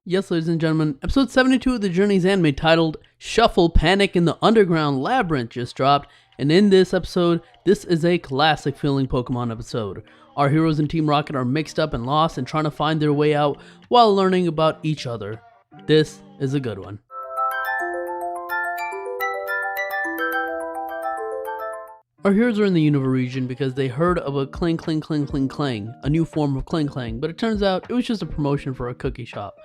Yes, ladies and gentlemen, episode 72 of the Journey's anime titled Shuffle Panic in the Underground Labyrinth just dropped, and in this episode, this is a classic feeling Pokemon episode. Our heroes in Team Rocket are mixed up and lost and trying to find their way out while learning about each other. This is a good one. Our heroes are in the Unova region because they heard of a Klink, a new form of Klink, but it turns out it was just a promotion for a cookie shop.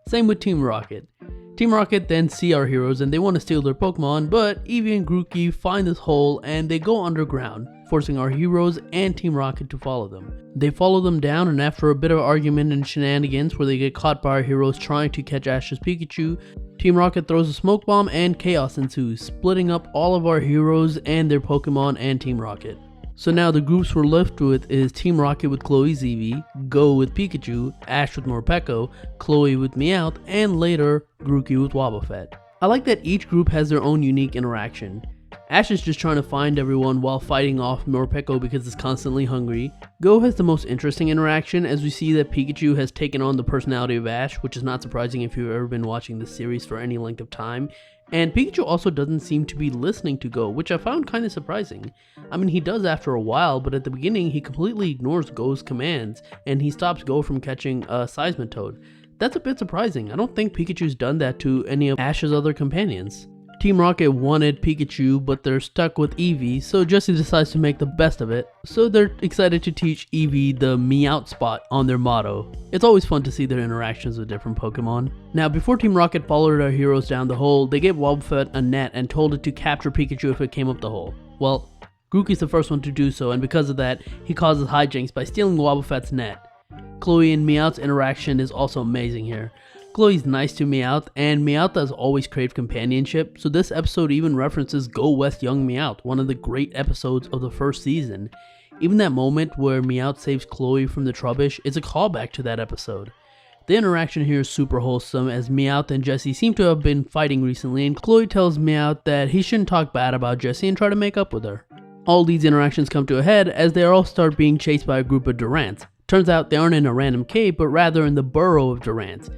Same with Team Rocket. Team Rocket then see our heroes and they want to steal their Pokemon, but Eevee and Grookey find this hole and they go underground, forcing our heroes and Team Rocket to follow them. They follow them down, and after a bit of argument and shenanigans where they get caught by our heroes trying to catch Ash's Pikachu, Team Rocket throws a smoke bomb and chaos ensues, splitting up all of our heroes and their Pokemon and Team Rocket. So now the groups we're left with is Team Rocket with Chloe's Eevee, Goh with Pikachu, Ash with Morpeko, Chloe with Meowth, and later Grookey with Wobbuffet. I like that each group has their own unique interaction. Ash is just trying to find everyone while fighting off Morpeko because it's constantly hungry. Goh has the most interesting interaction as we see that Pikachu has taken on the personality of Ash, which is not surprising if you've ever been watching this series for any length of time. And Pikachu also doesn't seem to be listening to Goh, which I found kind of surprising. I mean, he does after a while, but at the beginning he completely ignores Goh's commands and he stops Goh from catching a Seismitoad. That's a bit surprising. I don't think Pikachu's done that to any of Ash's other companions. Team Rocket wanted Pikachu, but they're stuck with Eevee, so Jesse decides to make the best of it. So they're excited to teach Eevee the Meowth spot on their motto. It's always fun to see their interactions with different Pokemon. Now, before Team Rocket followed our heroes down the hole, they gave Wobbuffet a net and told it to capture Pikachu if it came up the hole. Well, Grookey's the first one to do so, and because of that, he causes hijinks by stealing Wobbuffet's net. Chloe and Meowth's interaction is also amazing here. Chloe's nice to Meowth, and Meowth has always craved companionship, so this episode even references Go West Young Meowth, one of the great episodes of the first season. Even that moment where Meowth saves Chloe from the Trubbish is a callback to that episode. The interaction here is super wholesome as Meowth and Jesse seem to have been fighting recently, and Chloe tells Meowth that he shouldn't talk bad about Jesse and try to make up with her. All these interactions come to a head as they all start being chased by a group of Durants. Turns out they aren't in a random cave, but rather in the burrow of Durants.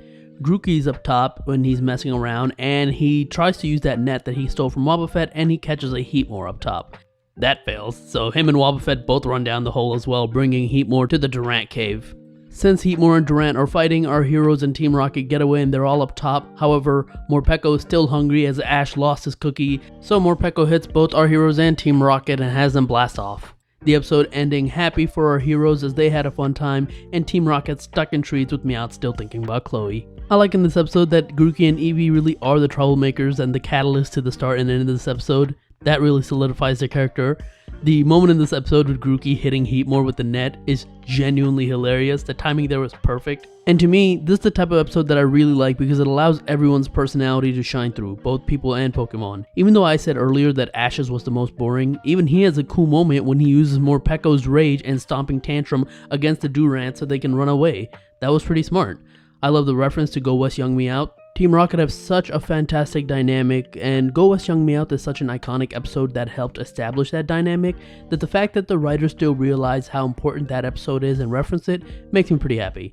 Grookey's up top when he's messing around, and he tries to use that net that he stole from Wobbuffet, and he catches a Heatmore up top. That fails, so him and Wobbuffet both run down the hole as well, bringing Heatmore to the Durant cave. Since Heatmore and Durant are fighting, our heroes and Team Rocket get away and they're all up top. However, Morpeko is still hungry as Ash lost his cookie, so Morpeko hits both our heroes and Team Rocket and has them blast off. The episode ending happy for our heroes as they had a fun time, and Team Rocket stuck in trees with Meowth still thinking about Chloe. I like in this episode that Grookey and Eevee really are the troublemakers and the catalyst to the start and end of this episode. That really solidifies their character. The moment in this episode with Grookey hitting Heatmore with the net is genuinely hilarious. The timing there was perfect. And to me, this is the type of episode that I really like because it allows everyone's personality to shine through, both people and Pokemon. Even though I said earlier that Ash's was the most boring, even he has a cool moment when he uses Morpeko's rage and stomping tantrum against the Durant so they can run away. That was pretty smart. I love the reference to Go West Young Meowth. Team Rocket have such a fantastic dynamic, and Go West Young Meowth is such an iconic episode that helped establish that dynamic, that the fact that the writers still realize how important that episode is and reference it makes me pretty happy.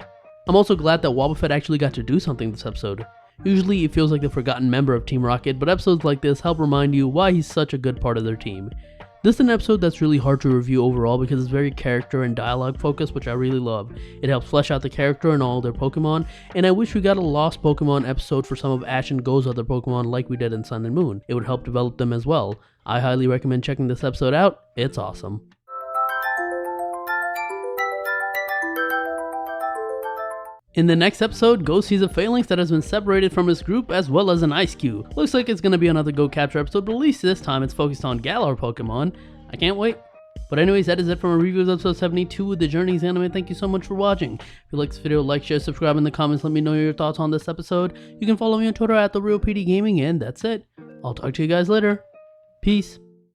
I'm also glad that Wobbuffet actually got to do something this episode. Usually it feels like the forgotten member of Team Rocket, but episodes like this help remind you why he's such a good part of their team. This is an episode that's really hard to review overall because it's very character and dialogue focused, which I really love. It helps flesh out the character and all their Pokemon, and I wish we got a Lost Pokemon episode for some of Ash and Goh's other Pokemon like we did in Sun and Moon. It would help develop them as well. I highly recommend checking this episode out. It's awesome. In the next episode, Goh sees a Phalanx that has been separated from his group as well as an Ice Cube. Looks like it's going to be another Go Capture episode, but at least this time it's focused on Galar Pokemon. I can't wait. But anyways, that is it from a review of episode 72 of the Journey's anime. Thank you so much for watching. If you like this video, like, share, subscribe in the comments. Let me know your thoughts on this episode. You can follow me on Twitter at TheRealPDGaming, and that's it. I'll talk to you guys later. Peace.